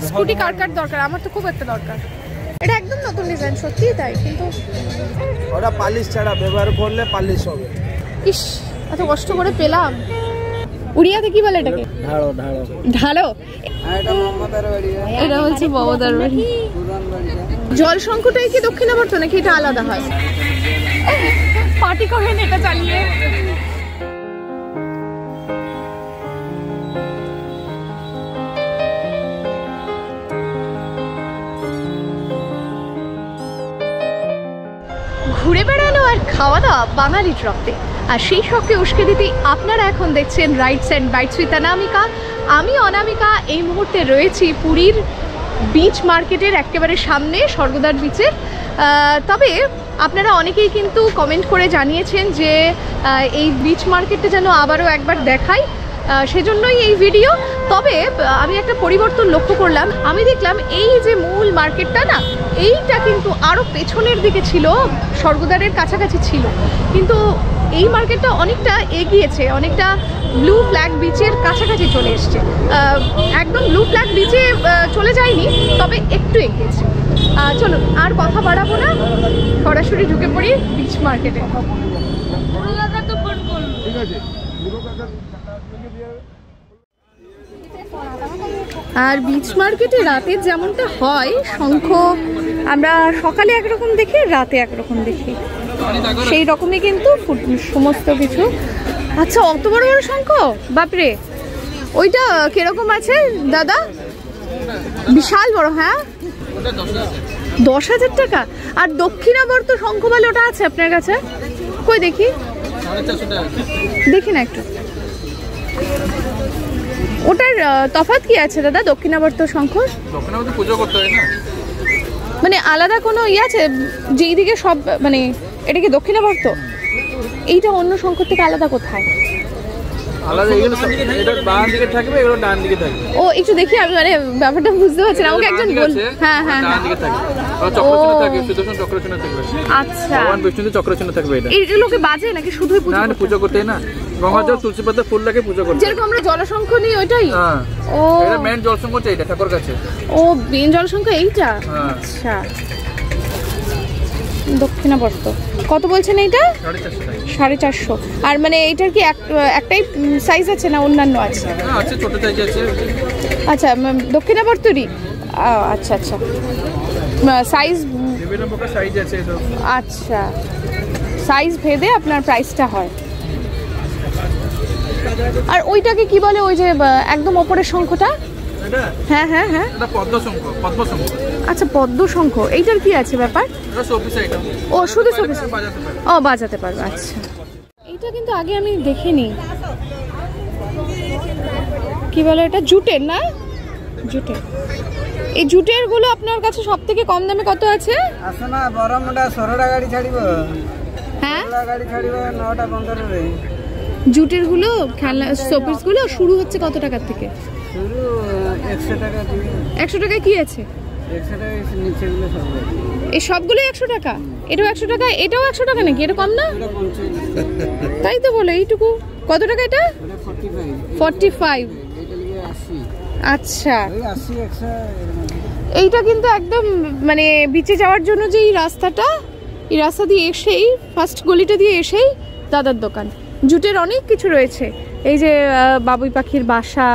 Scooty কার কার দরকার, আমার তো খুব একটা দরকার। এটা একদম নতুন ডিজাইন, সত্যিই তাই, কিন্তু ওটা পালিশ ছাড়া, ব্যবহার করলে পালিশ হবে। ইস, এত কষ্ট করে পেলাম। উড়িয়াতে কি বলে এটাকে? ঢাড়ো। ঢাড়ো ঢালো। এটা মমতার বাড়ি, এটা হচ্ছে মমতার বাড়ি। পুরান বাড়িটা। জল শঙ্কুটাই কি দক্ষিণাবর্ত নাকি এটা আলাদা হয়? পার্টি করেন এটা চালিয়ে। ঘুরে বেড়ানো আর খাওয়া দাওয়া বাঙালির রক্তে, আর সেই শখকে উস্কে দিতেই আপনারা এখন দেখছেন রাইডস অ্যান্ড বাইটস উইথ অনামিকা। আমি অনামিকা এই মুহূর্তে রয়েছি পুরীর বিচ মার্কেটের একেবারে সামনে, স্বর্গদ্বার বিচের। তবে আপনারা অনেকেই কিন্তু কমেন্ট করে জানিয়েছেন যে এই বিচ মার্কেটটা যেন আবারও একবার দেখাই, সেজন্যই এই ভিডিও। তবে আমি একটা পরিবর্তন লক্ষ্য করলাম, আমি দেখলাম এই যে মূল মার্কেটটা না, এইটা কিন্তু আরও পেছনের দিকে ছিল, স্বর্গদ্বারের কাছাকাছি ছিল, কিন্তু এই মার্কেটটা অনেকটা এগিয়েছে, অনেকটা ব্লু ফ্ল্যাগ বিচের কাছাকাছি চলে এসছে। একদম ব্লু ফ্ল্যাগ বিচে চলে যায়নি, তবে একটু এগিয়েছে। চলুন আর কথা বাড়াবো না, সরাসরি ঢুকে পড়ি বিচ মার্কেটে। আর বিচ মার্কেটে রাতে যেমনটা হয়, শঙ্খ আমরা সকালে একরকম দেখি, রাতে একরকম দেখি, সেই রকমই কিন্তু সমস্ত কিছু। আচ্ছা, অত বড় বড় শঙ্খ, বাপরে! ওইটা কিরকম আছে দাদা? বিশাল বড়। হ্যাঁ, 10,000 টাকা। আর দক্ষিণাবর্ত শঙ্খ বলে ওটা আছে আপনার কাছে? কই দেখি, দেখি না একটু। ওটার তফাৎ কি আছে দাদা দক্ষিণাবর্ত শঙ্খ? দক্ষিণাবর্ত পুজো করতে হয় না, মানে আলাদা কোনো ইয়ে আছে যেই দিকে সব, মানে এটা কি দক্ষিণাবর্ত? এইটা অন্য শঙ্খ থেকে আলাদা কোথায়? আলাদা এগুলো এটা বাম দিকে থাকবে, এগুলো ডান দিকে থাকবে। ও একটু দেখি, আমি মানে ব্যাপারটা বুঝতে পারছি না, আমাকে একজন বল। হ্যাঁ হ্যাঁ, ডান দিকে থাকবে, চক্রচিহ্ন থাকবে, সুদর্শন চক্রচিহ্ন থাকবে। আচ্ছা, ভগবান বিষ্ণুর চক্রচিহ্ন থাকবে। এটা এই লোকে বাজে নাকি শুধুই পুজো? না, পুজো করতে না, গঙ্গা জল তুলসী পাতা ফুল লাগে পুজো করতে। যেরকম আমরা জলশঙ্খ নিই ওইটাই? হ্যাঁ। ও, এটা মেন জলশঙ্খ, এটা ঠাকুর কাছে। ও, মেন জলশঙ্খ এইটা? আচ্ছা, দক্ষিণাবর্ত। কত বলছেন এইটা? 450। আর মানে এইটার কি একটাই সাইজ আছে না অন্যান্য আছে? আছে, ছোট সাইজ আছে। আচ্ছা, দক্ষিণাবর্তরই। আচ্ছা আচ্ছা, সাইজ বিভিন্ন প্রকার সাইজ আছে। আচ্ছা, সাইজ ভেদে আপনার প্রাইসটা হয়। আর ওইটাকে কি বলে, ওই যে একদম ওপরের শঙ্খটা? হ্যাঁ হ্যাঁ হ্যাঁ, পদ্মশঙ্খ। পদ্মশঙ্খ। আচ্ছা, পদ্মশঙ্খ। এইটার কি আছে ব্যাপার? ও, শুধু শোপিস। ও, বাজাতে পারবে। আচ্ছা, এইটা কিন্তু আগে আমি দেখিনি। কি বলে এটা? জুটের না? জুটের। এই জুটের গুলো আপনার কাছে সব থেকে কম দামে কত আছে? আসো না, বরমুন্ডা 16টা গাড়ি ছাড়িব। হ্যাঁ, গাড়ি ছাড়িব 9টা 15 রে। জুটের গুলো, খেলনা শোপিস গুলো শুরু হচ্ছে কত টাকা থেকে? শুরু 100 টাকা। 100 টাকায় কি আছে? 100 টাকা নিচে গুলো সব। এই সবগুলো 100 টাকা? এটাও 100 টাকা, এটাও 100 টাকা নাকি? এটা কম না? তাই তো বলে। এইটুকু কত টাকা এটা? 45। আচ্ছা, এইটা কিন্তু একদম মানে বিচে যাওয়ার জন্য যে এই রাস্তাটা, এই রাস্তা দিয়ে এসেই, ফার্স্ট গলিটা দিয়ে এসেই দাদার দোকান। জুটের অনেক কিছু রয়েছে, এই যে বাবুই পাখির বাসা।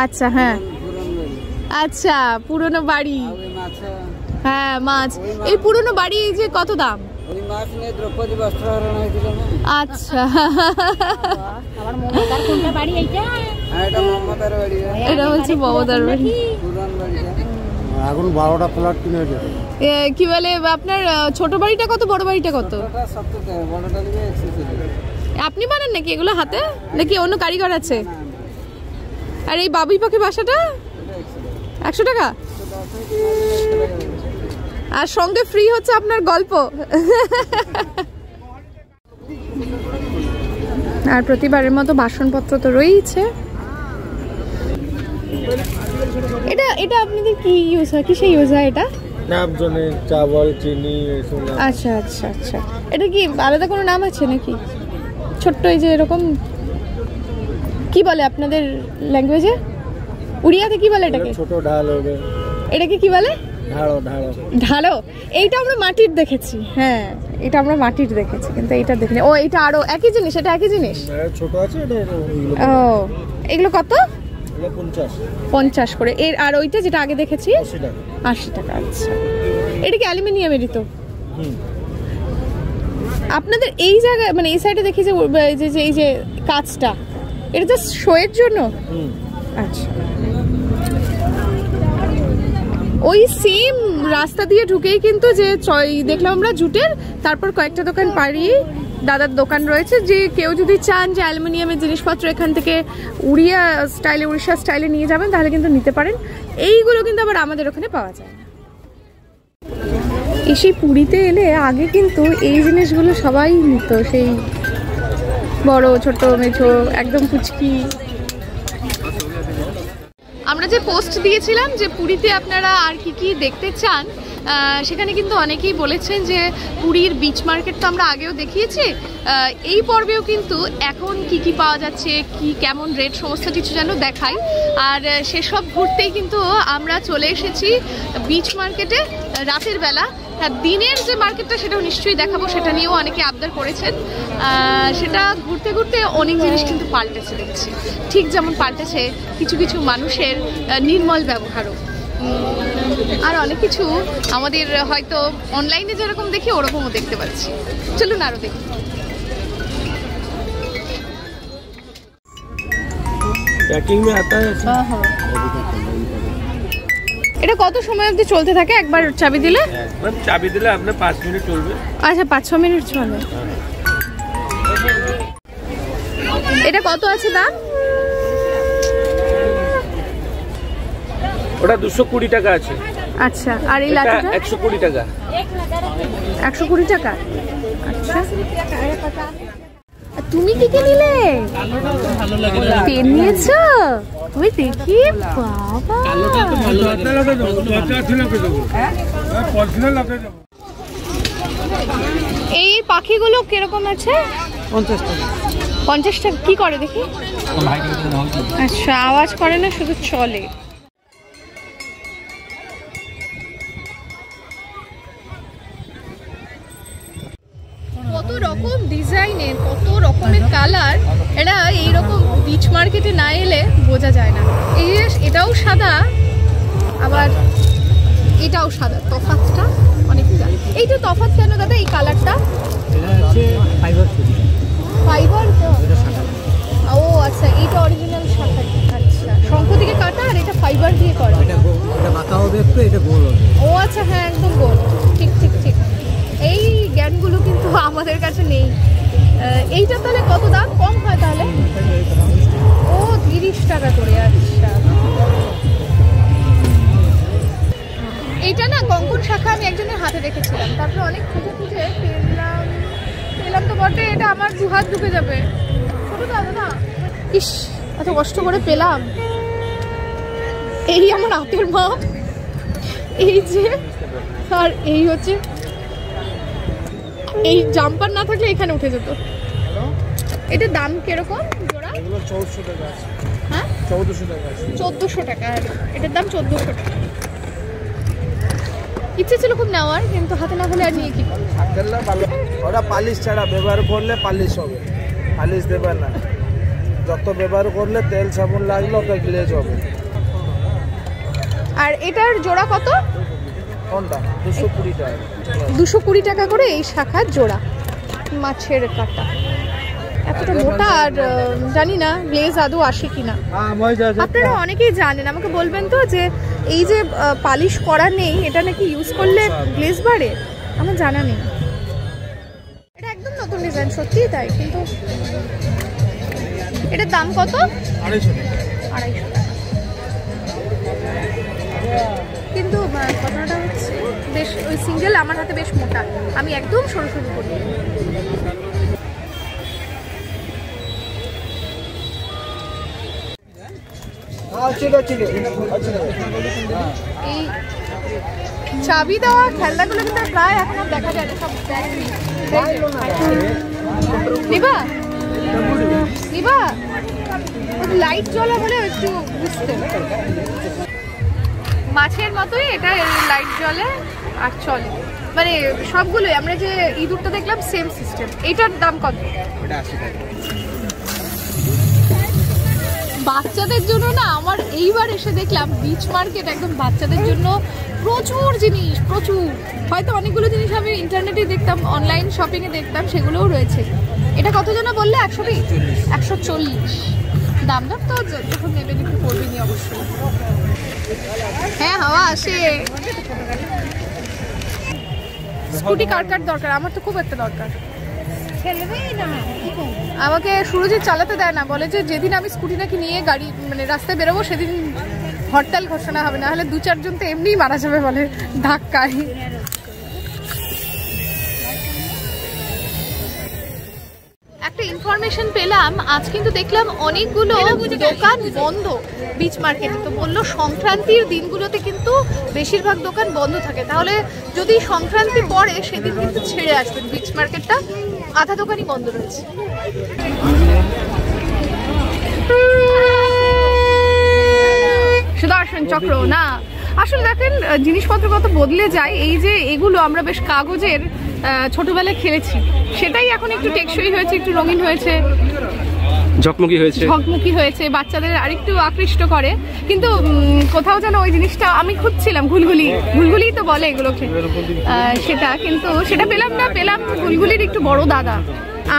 আচ্ছা, হ্যাঁ, আচ্ছা, পুরনো বাড়ি। হ্যাঁ, মাছ। এই পুরনো বাড়ি যে কত দাম? আচ্ছা, এটা হচ্ছে মমতার বাড়ি। এখন 12টা ফ্ল্যাট কিনেছে। কি বলে আপনার ছোট বাড়িটা কত, বড় বাড়িটা কত? আপনি বানান নাকি এগুলো হাতে, নাকি অন্য কারিগর আছে? আর এই বাবুই পাখি বাসাটা 100 টাকা? আর সঙ্গে ফ্রি হচ্ছে আপনার গল্প। আর প্রতিবারের মতো বাসনপত্র তো রয়েছে। এটা এটা আপনাদের কি ইউজ হয়, কিসে ইউজ হয় এটা? নামজনে চাবল, চিনি। আচ্ছা আচ্ছা আচ্ছা, এটা কি আলাদা কোনো নাম আছে নাকি? ছোট্ট এই যে এরকম কি বলে আপনাদের ল্যাঙ্গুয়েজে? উড়িয়াতে কি বলে এটাকে? ছোট ঢাল হবে। এটাকে কি বলে? ঢালো ঢালো। ঢালো। এইটা আমরা মাটির দেখেছি। হ্যাঁ, এটা আমরা মাটির দেখেছি, কিন্তু এইটা দেখিনি। ও, এটা আরো একই জিনিস? এটা একই জিনিস? ছোট আছে এটা। ও, এগুলো কত? 50 করে। এর আর ওইটা যেটা আগে দেখেছি 80 টাকা। আচ্ছা, এটা কি অ্যালুমিনিয়ামেরই তো? আপনাদের এই জায়গায় মানে এই সাইডে দেখি যে এই যে কাঁচটা, এটা তো শোয়ের জন্য। আচ্ছা, ওই সেম রাস্তা দিয়ে ঢুকেই কিন্তু যে দেখলাম আমরা জুটের, তারপর কয়েকটা দোকান পাড়িয়ে দাদার দোকান রয়েছে। যে কেউ যদি চান যে অ্যালুমিনিয়ামের জিনিসপত্র এখান থেকে উড়িষ্যা স্টাইলে নিয়ে যাবেন, তাহলে কিন্তু নিতে পারেন। এইগুলো কিন্তু আবার আমাদের ওখানে পাওয়া যায় না। সেই পুরীতে এলে আগে কিন্তু এই জিনিসগুলো সবাই নিত, সেই বড় ছোট মেছো একদম পুচকি। আমরা যে পোস্ট দিয়েছিলাম যে পুরীতে আপনারা আর কি কি দেখতে চান, সেখানে কিন্তু অনেকেই বলেছেন যে পুরীর বিচ মার্কেট তো আমরা আগেও দেখিয়েছি, এই পর্বেও কিন্তু এখন কি কি পাওয়া যাচ্ছে, কি কেমন রেট, সমস্ত কিছু যেন দেখাই। আর সেসব ঘুরতেই কিন্তু আমরা চলে এসেছি বিচ মার্কেটে রাতের বেলা। হ্যাঁ, দিনের যে মার্কেটটা সেটাও নিশ্চয়ই দেখাবো, সেটা নিয়েও অনেকে আবদার করেছেন। সেটা ঘুরতে ঘুরতে অনেক জিনিস কিন্তু পাল্টেছে দেখছি, ঠিক যেমন পাল্টেছে কিছু কিছু মানুষের নির্মল ব্যবহারও, আর অনেক কিছু আমাদের হয়তো অনলাইনে যেরকম দেখি ওরকমও দেখতে পাচ্ছি। চলুন আরও দেখি। এটা কত সময় অবধি চলতে থাকে? একবার চাবি দিলে আপনার 5 মিনিট চলবে। আচ্ছা, 5-6 মিনিট চলে। এটা কত আছে দাম? ওটা 220 টাকা আছে। আচ্ছা, আর এই লাঠিটা 120 টাকা। 120 টাকা। আচ্ছা, তুমি কি কি নিলে? পেন নিয়েছো? ওই দেখি, বাবা এই পাখিগুলো কিরকম আছে? 50 টাকা। 50 টাকা। কি করে দেখি? আচ্ছা, আওয়াজ করে না, শুধু চলে। কত রকম ডিজাইনের, কত রকমের কালার, এটা এইরকম বিচ মার্কেটে না এলে বোঝা যায় না। এই যে এটাও সাদা, আবার এটাও সাদা, তফাৎটা অনেকটা। এইটা তফাৎ কেন দাদা এই কালারটা? এটা হচ্ছে ফাইবার তো। এটা শাখা। ও আচ্ছা, এইটা অরিজিনাল শাখা। আচ্ছা, শঙ্খ থেকে কাটা, আর এটা ফাইবার দিয়ে করা। এটা বাঁকা হবে একটু, এটা গোল হবে। ও আচ্ছা, হ্যাঁ একদম গোল। ঠিক ঠিক ঠিক। এই জ্ঞানগুলো কিন্তু আমাদের কাছে নেই। এইটা তাহলে কত দাম? কম হয় তাহলে? ও 30 টাকা করে। আচ্ছা, এইটা না কঙ্কন শাখা আমি একজনের হাতে দেখেছিলাম, তারপরে অনেক খুঁজে খুঁজে পেলাম তো বটে। এটা আমার 2 হাত ঢুকে যাবে। ছোট দাদা না, ইস এত কষ্ট করে পেলাম। এই আমার হাতের মাপ, এই যে, আর এই হচ্ছে, এই জাম্পার না থাকলে এখানে উঠে যেত। এটার দাম কিরকম জোড়া? এগুলো 1400 টাকা আছে। হ্যাঁ, 1400 টাকা আছে। 1400 টাকা। এটার দাম 1400 টাকা। ইচ্ছে ছিল খুব নেওয়ার, কিন্তু হাতে না হলে আর নিয়ে কি করব। ওটা পালিশ ছাড়া ব্যবহার করলে পালিশ হবে, পালিশ দেবে না। যত ব্যবহার করলে তেল সাবুন লাগলে ওটা গ্লেজ হবে। আর এটার জোড়া কত? কোনটা? 220 টাকা। 220 টাকা করে এই শাখার জোড়া। মাছের কাটা এতটা মোটা, আর জানি না গ্লেজ আদৌ আসে কিনা। আপনারা অনেকেই জানেন, আমাকে বলবেন তো যে এই যে পালিশ করা নেই, এটা নাকি ইউজ করলে গ্লেজ বাড়ে। আমার জানা নেই। এটা একদম নতুন ডিজাইন, সত্যিই তাই। কিন্তু এটার দাম কত? 250 টাকা। 250 টাকা। কিন্তু কথাটা হচ্ছে বেশ ওই সিঙ্গেল আমার হাতে বেশ মোটা, আমি একদম সরু সরু করি। এই চাবি দেওয়া খেলনাগুলো কিন্তু প্রায় এখন আর দেখা যায় না, সব ব্যাটারি। নিবা নিবা লাইট জ্বলা বলে একটু বুঝতে মাছের মতোই এটা, লাইট জ্বলে আর চলে, মানে সবগুলোই। আমরা যে ইঁদুরটা দেখলাম সেম সিস্টেম। এটার দাম কত? এটা 80 টাকা। বাচ্চাদের জন্য না, আমার এইবার এসে দেখলাম বিচ মার্কেট একদম বাচ্চাদের জন্য প্রচুর জিনিস, প্রচুর। হয়তো অনেকগুলো জিনিস আমি ইন্টারনেটে দেখতাম, অনলাইন শপিংয়ে দেখতাম, সেগুলোও রয়েছে। এটা কত জন বললে? 140। দাম দর তো যখন নেবেন একটু করবেনই অবশ্যই। হ্যাঁ, হাওয়া আসে। স্কুটি কার কার দরকার? আমার তো খুব একটা দরকার। আমাকে সুরজিৎ চালাতে দেয় না, বলে যে যেদিন আমি স্কুটি নাকি নিয়ে গাড়ি মানে রাস্তায় বেরোবো সেদিন হরতাল ঘোষণা হবে, না হলে 2-4 জন তো এমনিই মারা যাবে বলে ধাক্কায়। একটা ইনফরমেশন পেলাম, আজ কিন্তু দেখলাম অনেকগুলো দোকান বন্ধ বিচ মার্কেটে। তো বললো সংক্রান্তির দিনগুলোতে কিন্তু বেশিরভাগ দোকান বন্ধ থাকে, তাহলে যদি সংক্রান্তি পড়ে সেদিন কিন্তু ছেড়ে আসবেন বিচ মার্কেটটা। আধা দোকানই বন্ধ রয়েছে। সুদর্শন চক্র না, আসলে দেখেন জিনিসপত্র কত বদলে যায়। এই যে এগুলো আমরা বেশ কাগজের ছোটবেলায় খেলেছি, সেটাই এখন একটু টেকসই হয়েছে, একটু রঙিন হয়েছে, ঝকমকি হয়েছে, বাচ্চাদের আরেকটু আকৃষ্ট করে। কিন্তু কোথাও যেন ওই জিনিসটা আমি খুঁজছিলাম, ঘুলঘুলি তো বলে এগুলোকে, সেটা কিন্তু সেটা পেলাম না। পেলাম ঘুলঘুলির একটু বড় দাদা,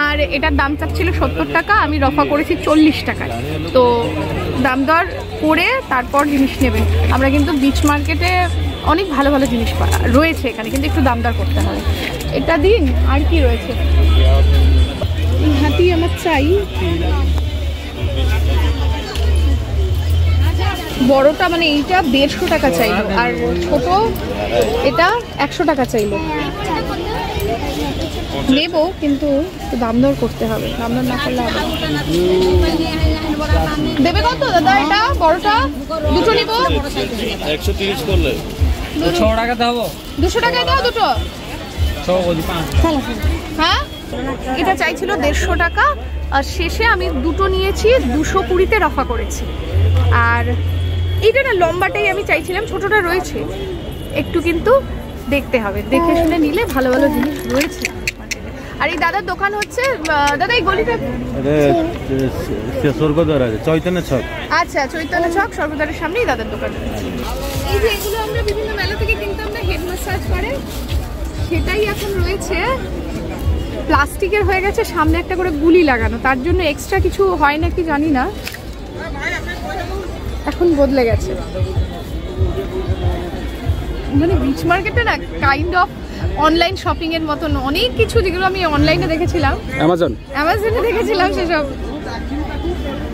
আর এটার দাম চাচ্ছিল 70 টাকা, আমি রফা করেছি 40 টাকায়। তো দাম দর করে তারপর জিনিস নেবেন। আমরা কিন্তু বিচ মার্কেটে অনেক ভালো ভালো জিনিস রয়েছে এখানে, কিন্তু একটু দাম দর করতে হবে। এটা দিন। আর কি রয়েছে? হাতি আমার চাই। বড়টা মানে এইটা 150 টাকা চাইলো, আর ছোট এটা 100 টাকা চাইলো। নেবো, কিন্তু দাম দর করতে হবে, দাম দর না করলে হবে। দেবে কত দাদা? এটা বড়টা দুটো নিব। 130 করলে 200 টাকা দাও। 200 টাকায় দাও দুটো। হ্যাঁ, এটা চাইছিল 150 টাকা, আর শেষে আমি দুটো নিয়েছি 220-তে রফা করেছি। আর এইটা না লম্বাটাই আমি চাইছিলাম, ছোটটা রয়েছে একটু, কিন্তু দেখতে হবে, দেখে শুনে নিলে ভালো ভালো জিনিস রয়েছে। আর এই দাদার দোকান হচ্ছে, দাদা এই গলিটা স্বর্গদ্বার আছে, চৈতন্য ছক। আচ্ছা, চৈতন্য ছক স্বর্গদ্বারের সামনেই দাদার দোকান। এই যে এগুলো আমরা বিভিন্ন মেলা থেকে কিনতাম না, হেড ম্যাসাজ করে, সেটাই এখন রয়েছে। প্লাস্টিকের হয়ে গেছে, সামনে একটা করে গুলি লাগানো, তার জন্য এক্সট্রা কিছু হয় নাকি জানি না, এখন বদলে গেছে। মানে বিচ মার্কেটে না কাইন্ড অফ অনলাইন শপিং এর মতন অনেক কিছু, যেগুলো আমি অনলাইনে দেখেছিলাম, অ্যামাজনে দেখেছিলাম, সেসব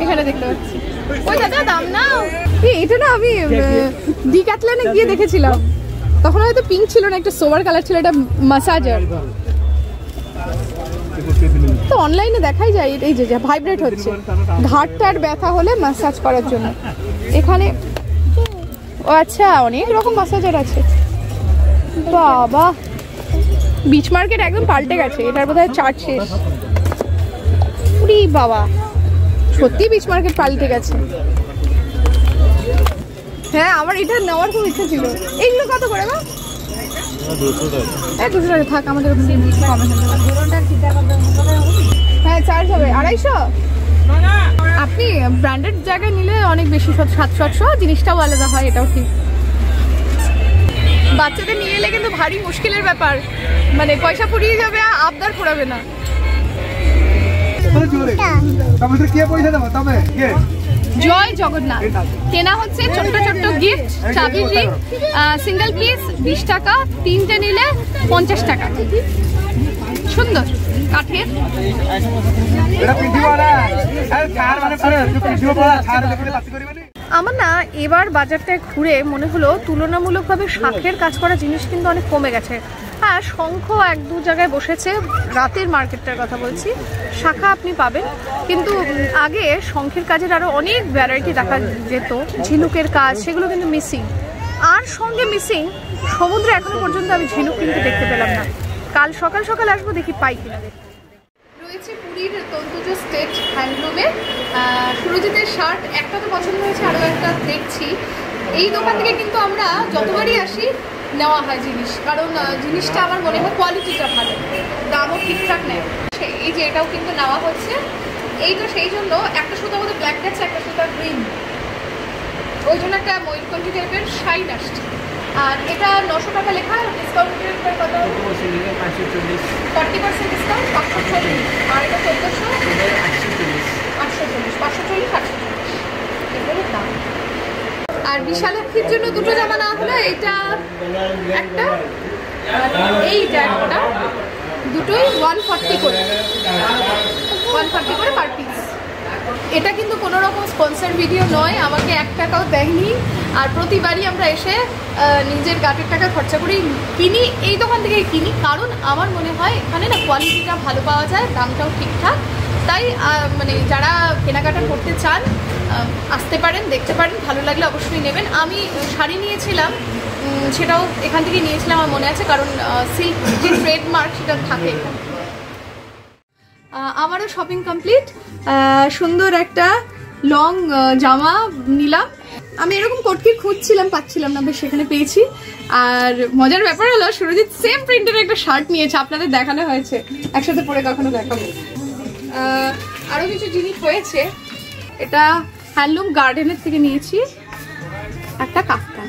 এখানে দেখতে পাচ্ছি। ওই দাদা দাম না, এটা না আমি ডিক্যাথলনে গিয়ে দেখেছিলাম, তখন হয়তো পিঙ্ক ছিল না, একটা সোবার কালার ছিল, এটা ম্যাসাজার। তো অনলাইনে দেখাই যায়, এই যে ভাইব্রেট হচ্ছে, ঘাটটার ব্যথা হলে ম্যাসাজ করার জন্য। এখানে ও আচ্ছা, অনেক রকম ম্যাসাজার আছে। বাবা, বিচ মার্কেট একদম পাল্টে গেছে, এটার বোধহয় চার্জ শেষ। উরি বাবা, সত্যি বিচ মার্কেট পাল্টে গেছে। হ্যাঁ, আমার এটা নেওয়ার খুব ইচ্ছা ছিল। এইগুলো কত করে গো? 200 টাকা। থাক, আমাদের হ্যাঁ চার্জ হবে 250। আপনি ব্র্যান্ডেড জায়গায় নিলে অনেক বেশি, 700-800, জিনিসটাও আলাদা হয়, এটাও ঠিক। বাচ্চাদের নিয়ে এলে কিন্তু ভারী মুশকিলের ব্যাপার, মানে পয়সা ফুরিয়ে যাবে, আবদার করাবে না। জয় জগন্নাথ কেনা হচ্ছে, ছোট্ট ছোট্ট গিফট, চাবি রিং, সিঙ্গেল পিস 20 টাকা, 3টে নিলে 50 টাকা। সুন্দর কাঠের। আমার না এবার বাজারটায় ঘুরে মনে হলো তুলনামূলকভাবে শাঁখের কাজ করা জিনিস কিন্তু অনেক কমে গেছে। হ্যাঁ, শঙ্খ 1-2 জায়গায় বসেছে, রাতের মার্কেটটার কথা বলছি, শাখা আপনি পাবেন, কিন্তু আগে শঙ্খের কাজের আরও অনেক ভ্যারাইটি দেখা যেত, ঝিনুকের কাজ, সেগুলো কিন্তু মিসিং। আর সঙ্গে মিসিং সমুদ্রে, এখনো পর্যন্ত আমি ঝিনুক কিন্তু দেখতে পেলাম না। কাল সকাল সকাল আসবো, দেখি পাই কিনা। রয়েছে পুরীর তন্তুজ স্টেট হ্যান্ডলুমে সুরজিতের শার্ট, একটা তো পছন্দ হয়েছে, আরও একটা দেখছি। এই দোকান থেকে কিন্তু আমরা যতবারই আসি নেওয়া হয় জিনিস, কারণ জিনিসটা আমার মনে হয় কোয়ালিটিটা ভালো, দামও ঠিকঠাক নেয়। এই যে এটাও কিন্তু নেওয়া হচ্ছে, এই তো সেই জন্য একটা সুতা আমাদের ব্ল্যাক যাচ্ছে, একটা সুতা গ্রিন, ওই জন্য একটা ময়ূরকণ্ঠী টাইপের শাইন আসছে। আর এটা 900 টাকা লেখা, ডিসকাউন্টের কত? 40% ডিসকাউন্ট 540, আর এটা 1400, 840, 540, 840 এগুলোর দাম। আর বিশালক্ষীর জন্য দুটো জামা না হলে এটা একটা, এইটা একটা, দুটোই 140 করে, 140 করে পার পিস। এটা কিন্তু কোনো রকম স্পন্সর ভিডিও নয়, আমাকে 1 টাকাও দেয়নি। আর প্রতিবারই আমরা এসে নিজের গাটের টাকা খরচা করেই কিনি, এই দোকান থেকেই কিনি, কারণ আমার মনে হয় এখানে না কোয়ালিটিটা ভালো পাওয়া যায়, দামটাও ঠিকঠাক। তাই মানে যারা কেনাকাটা করতে চান আসতে পারেন, দেখতে পারেন, ভালো লাগলে অবশ্যই নেবেন। আমি শাড়ি নিয়েছিলাম, সেটাও এখান থেকে নিয়েছিলাম, আমার মনে আছে, কারণ সিল্ক যে ট্রেডমার্ক সেটা থাকে। আমারও শপিং কমপ্লিট, সুন্দর একটা লং জামা নিলাম। আমি এরকম কটকি খুঁজছিলাম, পাচ্ছিলাম না, বেশ সেখানে পেয়েছি। আর মজার ব্যাপার হলো সুরজিৎ সেম প্রিন্টের একটা শার্ট নিয়েছে, আপনাদের দেখানো হয়েছে, একসাথে পরে কখনো দেখাবো। আরো কিছু জিনিস হয়েছে, এটা হ্যান্ডলুম গার্ডেনের থেকে নিয়েছি একটা কাফতান।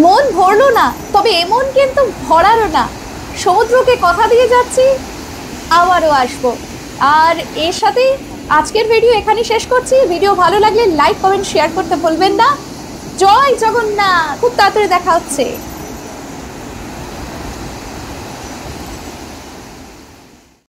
মন ভরলো না, তবে এমন কিন্তু ভরারও না। সমুদ্রকে কথা দিয়ে যাচ্ছি, আবারও আসবো। আর এর সাথেই আজকের ভিডিও এখানে শেষ করছি। ভিডিও ভালো লাগলে লাইক, কমেন্ট, শেয়ার করতে ভুলবেন না। জয় জগন্নাথ, খুব তাড়াতাড়ি দেখা হচ্ছে।